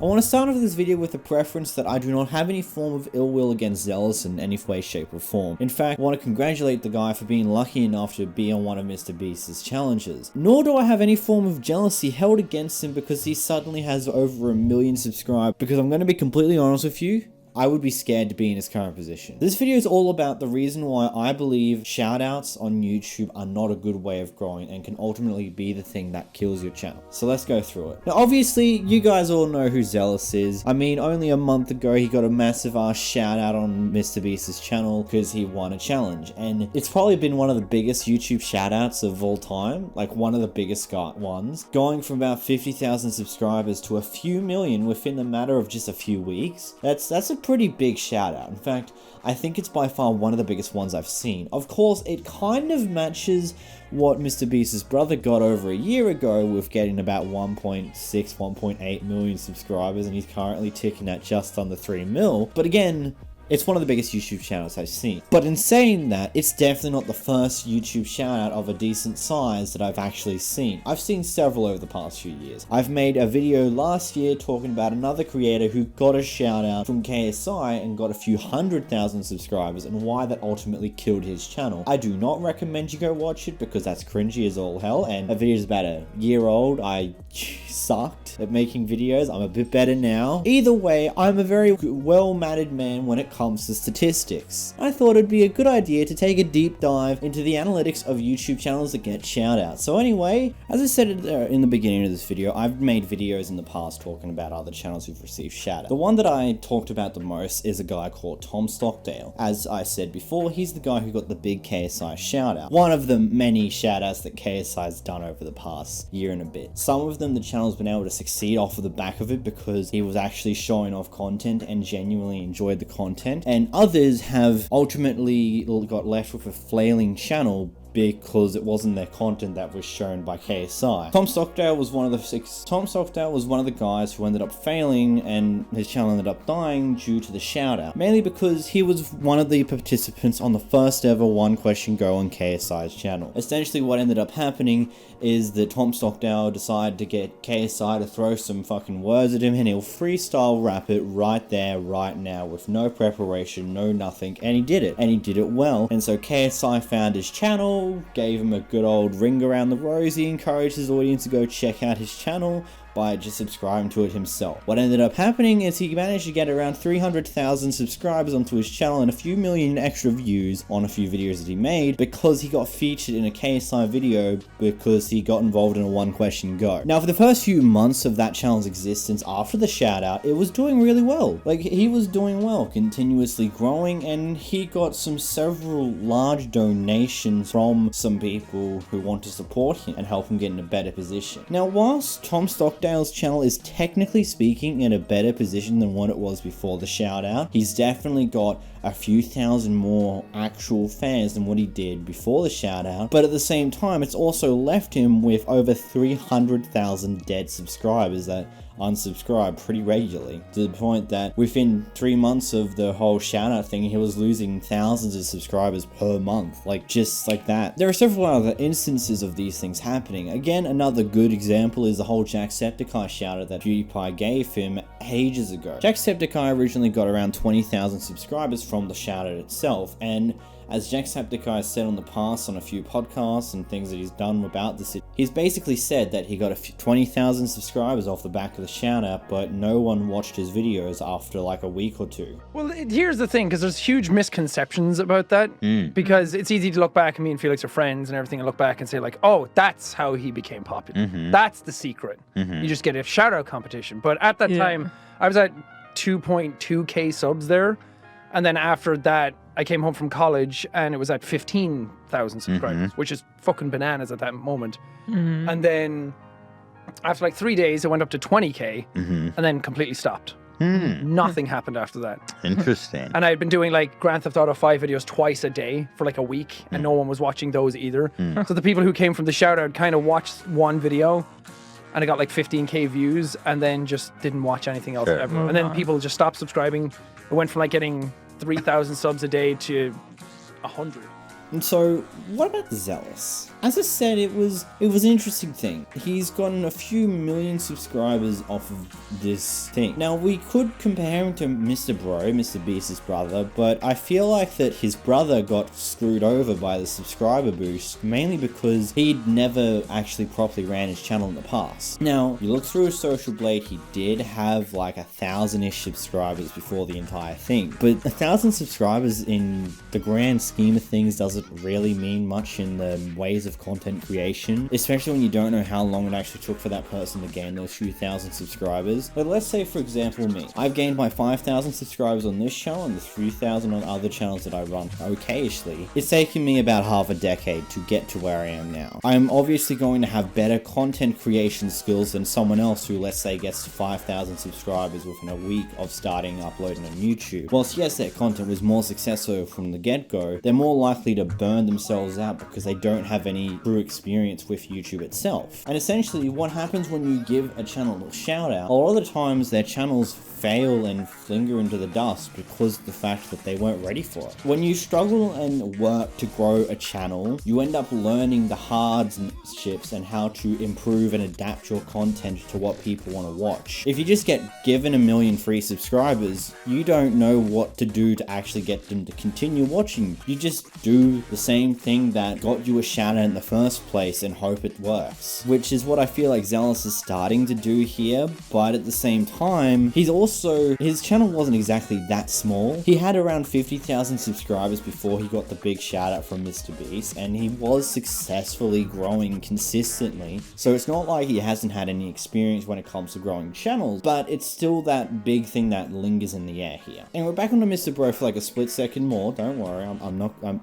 I want to start off this video with a preference that I do not have any form of ill will against Zealous in any way, shape or form. In fact, I want to congratulate the guy for being lucky enough to be on one of mr.beast's challenges. Nor do I have any form of jealousy held against him because he suddenly has over 1 million subscribers, because I'm going to be completely honest with you, I would be scared to be in his current position. This video is all about the reason why I believe shoutouts on YouTube are not a good way of growing and can ultimately be the thing that kills your channel. So let's go through it. Now obviously, you guys all know who Zealous is. I mean, only a month ago he got a massive ass shoutout on mr.beast's channel because he won a challenge. And it's probably been one of the biggest YouTube shoutouts of all time. Like one of the biggest ones. Going from about 50,000 subscribers to a few million within the matter of just a few weeks. That's a pretty big shout out. In fact, I think it's by far one of the biggest ones I've seen. Of course, it kind of matches what mr.beast's brother got over a year ago with getting about 1.6, 1.8 million subscribers, and he's currently ticking at just under 3 mil. But again, it's one of the biggest YouTube channels I've seen. But in saying that, it's definitely not the first YouTube shoutout of a decent size that I've actually seen. I've seen several over the past few years. I've made a video last year talking about another creator who got a shoutout from KSI and got a few 100,000 subscribers and why that ultimately killed his channel. I do not recommend you go watch it because that's cringy as all hell, and that video is about a year old. I sucked at making videos. I'm a bit better now. Either way, I'm a very well-mannered man when it comes to statistics. I thought it'd be a good idea to take a deep dive into the analytics of YouTube channels that get shoutouts. So anyway, as I said in the beginning of this video, I've made videos in the past talking about other channels who've received shoutouts. The one that I talked about the most is a guy called Tom Stockdale. As I said before, he's the guy who got the big KSI shoutout. One of the many shoutouts that KSI's done over the past year and a bit. Some of them the channel's been able to succeed off of the back of it because he was actually showing off content and genuinely enjoyed the content. And others have ultimately got left with a flailing channel because it wasn't their content that was shown by KSI. Tom Stockdale was one of the guys who ended up failing, and his channel ended up dying due to the shoutout. Mainly because he was one of the participants on the first ever One Question Go on KSI's channel. Essentially what ended up happening is that Tom Stockdale decided to get KSI to throw some fucking words at him, and he'll freestyle rap it right there, right now, with no preparation, no nothing, and he did it. And he did it well. And so KSI found his channel, gave him a good old ring around the rosy, encouraged his audience to go check out his channel by just subscribing to it himself. What ended up happening is he managed to get around 300,000 subscribers onto his channel and a few million extra views on a few videos that he made because he got featured in a KSI video because he got involved in a One Question Go. Now, for the first few months of that channel's existence after the shoutout, it was doing really well. Like, he was doing well, continuously growing, and he got several large donations from some people who want to support him and help him get in a better position. Now, whilst Tom Stockdale's channel is technically speaking in a better position than what it was before the shoutout, he's definitely got a few thousand more actual fans than what he did before the shoutout, but at the same time it's also left him with over 300,000 dead subscribers that unsubscribe pretty regularly, to the point that within 3 months of the whole shoutout thing, he was losing thousands of subscribers per month, like just like that. There are several other instances of these things happening. Again, another good example is the whole Jacksepticeye shoutout that PewDiePie gave him ages ago. Jacksepticeye originally got around 20,000 subscribers from the shoutout itself, and as Jacksepticeye said on the past on a few podcasts and things that he's done about this, he's basically said that he got 20,000 subscribers off the back of the shoutout, but no one watched his videos after like a week or two. Well, here's the thing, because there's huge misconceptions about that, because it's easy to look back, and me and Felix are friends and everything, and look back and say like, oh, that's how he became popular. That's the secret. You just get a shoutout competition. But at that time, I was at 2.2k subs there, and then after that, I came home from college and it was at 15,000 subscribers, which is fucking bananas at that moment. And then after like 3 days, it went up to 20k and then completely stopped. Nothing happened after that. Interesting. And I had been doing like Grand Theft Auto 5 videos twice a day for like a week, and no one was watching those either. So the people who came from the shoutout kind of watched one video and I got like 15k views and then just didn't watch anything else ever. And then people just stopped subscribing. It went from like getting 3,000 subs a day to 100. And so, what about Zealous? As I said, it was an interesting thing. He's gotten a few million subscribers off of this thing. Now, we could compare him to Mr. Bro, Mr. Beast's brother, but I feel like that his brother got screwed over by the subscriber boost, mainly because he'd never actually properly ran his channel in the past. Now, you look through his social blade, he did have like 1,000-ish subscribers before the entire thing, but 1,000 subscribers in the grand scheme of things doesn't really mean much in the ways of content creation, especially when you don't know how long it actually took for that person to gain those few thousand subscribers. But let's say, for example, me. I've gained my 5,000 subscribers on this channel and the 3,000 on other channels that I run occasionally. It's taken me about half a decade to get to where I am now. I'm obviously going to have better content creation skills than someone else who, let's say, gets to 5,000 subscribers within a week of starting uploading on YouTube. Whilst yes, their content was more successful from the get-go, they're more likely to burn themselves out because they don't have any true experience with YouTube itself. And essentially, what happens when you give a channel a shout out, a lot of the times their channels fail and flinger into the dust because of the fact that they weren't ready for it. When you struggle and work to grow a channel, you end up learning the hardships and how to improve and adapt your content to what people want to watch. If you just get given 1 million free subscribers, you don't know what to do to actually get them to continue watching. You just do the same thing that got you a shout out in the first place and hope it works, which is what I feel like Zealous is starting to do here. But at the same time, his channel wasn't exactly that small. He had around 50,000 subscribers before he got the big shout out from mr.beast, and he was successfully growing consistently. So it's not like he hasn't had any experience when it comes to growing channels, but it's still that big thing that lingers in the air here. And we're back onto Mr. Bro for like a split second more. Don't worry,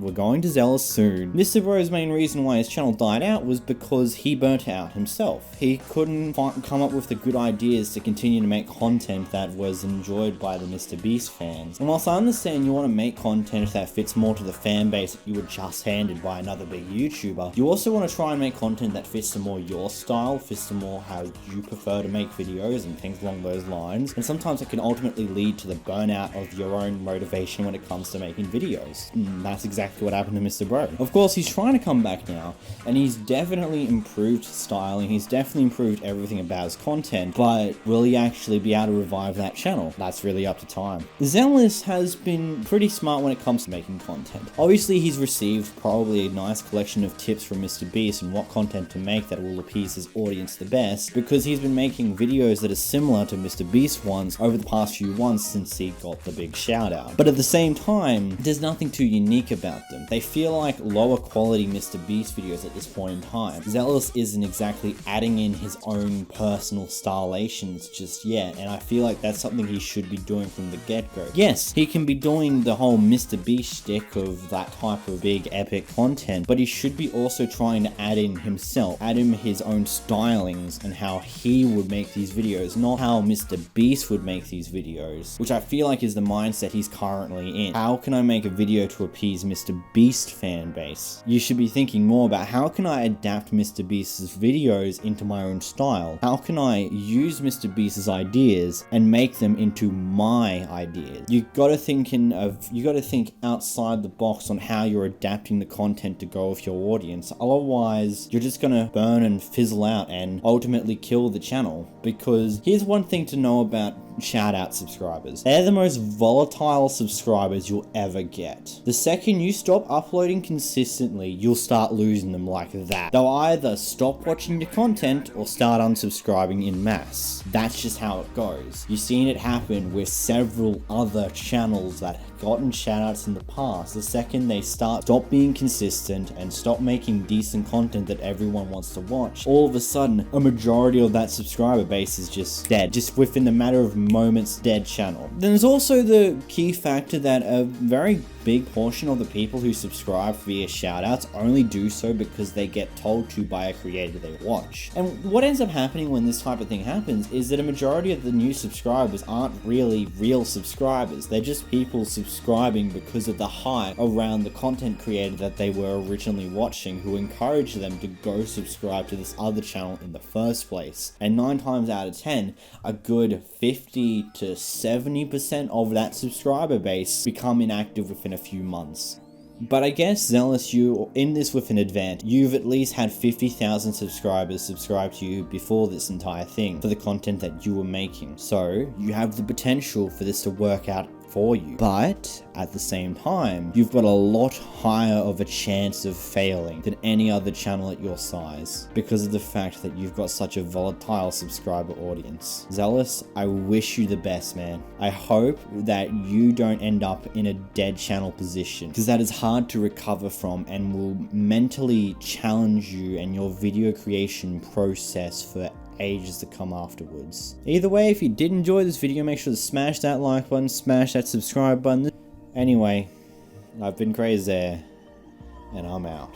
we're going to Zealous soon. Mr. Bro's main reason why his channel died out was because he burnt out himself. He couldn't come up with the good ideas to continue to make content that was enjoyed by the mr.beast fans. And whilst I understand you want to make content that fits more to the fan base that you were just handed by another big YouTuber, you also want to try and make content that fits to more your style, fits to more how you prefer to make videos and things along those lines. And sometimes it can ultimately lead to the burnout of your own motivation when it comes to making videos. And that's exactly what happened to Mr. Bro. Of course, he's trying to come back now, and he's definitely improved styling, he's definitely improved everything about his content, but will he actually be able to revive that channel? That's really up to time. Zealous has been pretty smart when it comes to making content. Obviously, he's received probably a nice collection of tips from mr.beast and what content to make that will appease his audience the best, because he's been making videos that are similar to mr.beast ones over the past few months since he got the big shout out. But at the same time, there's nothing too unique about them. They feel like lower quality mr.beast videos at this point in time. Zealous isn't exactly adding in his own personal stylations just yet, and I feel like that's something he should be doing from the get-go. Yes, he can be doing the whole mr.beast shtick of that type of big epic content, but he should be also trying to add in himself, add in his own stylings and how he would make these videos, not how mr.beast would make these videos, which I feel like is the mindset he's currently in. How can I make a video to appease mr.beast fan base? You should be thinking more about how can I adapt mr.beast's videos into my own style? How can I use mr.beast's ideas and make them into my ideas? You gotta think outside the box on how you're adapting the content to go with your audience. Otherwise, you're just gonna burn and fizzle out and ultimately kill the channel. Because here's one thing to know about shout-out subscribers. They're the most volatile subscribers you'll ever get. The second you stop uploading consistently, you'll start losing them like that. They'll either stop watching your content or start unsubscribing in mass. That's just how it goes. You've seen it happen with several other channels that have gotten shout-outs in the past. The second they stop being consistent and stop making decent content that everyone wants to watch, all of a sudden, a majority of that subscriber base is just dead. Just within the matter of moments, dead channel. Then there's also the key factor that a very big portion of the people who subscribe via shoutouts only do so because they get told to by a creator they watch. And what ends up happening when this type of thing happens is that a majority of the new subscribers aren't really real subscribers. They're just people subscribing because of the hype around the content creator that they were originally watching, who encouraged them to go subscribe to this other channel in the first place. And 9 times out of 10, a good 50 to 70% of that subscriber base become inactive within a few months. But I guess, Zealous, you in this with an advantage. You've at least had 50,000 subscribers subscribe to you before this entire thing for the content that you were making. So you have the potential for this to work out for you. But at the same time, you've got a lot higher of a chance of failing than any other channel at your size because of the fact that you've got such a volatile subscriber audience. Zealous, I wish you the best, man. I hope that you don't end up in a dead channel position because that is hard to recover from and will mentally challenge you and your video creation process for ages to come afterwards. Either way, if you did enjoy this video, make sure to smash that like button, smash that subscribe button. Anyway, I've been Krzear, and I'm out.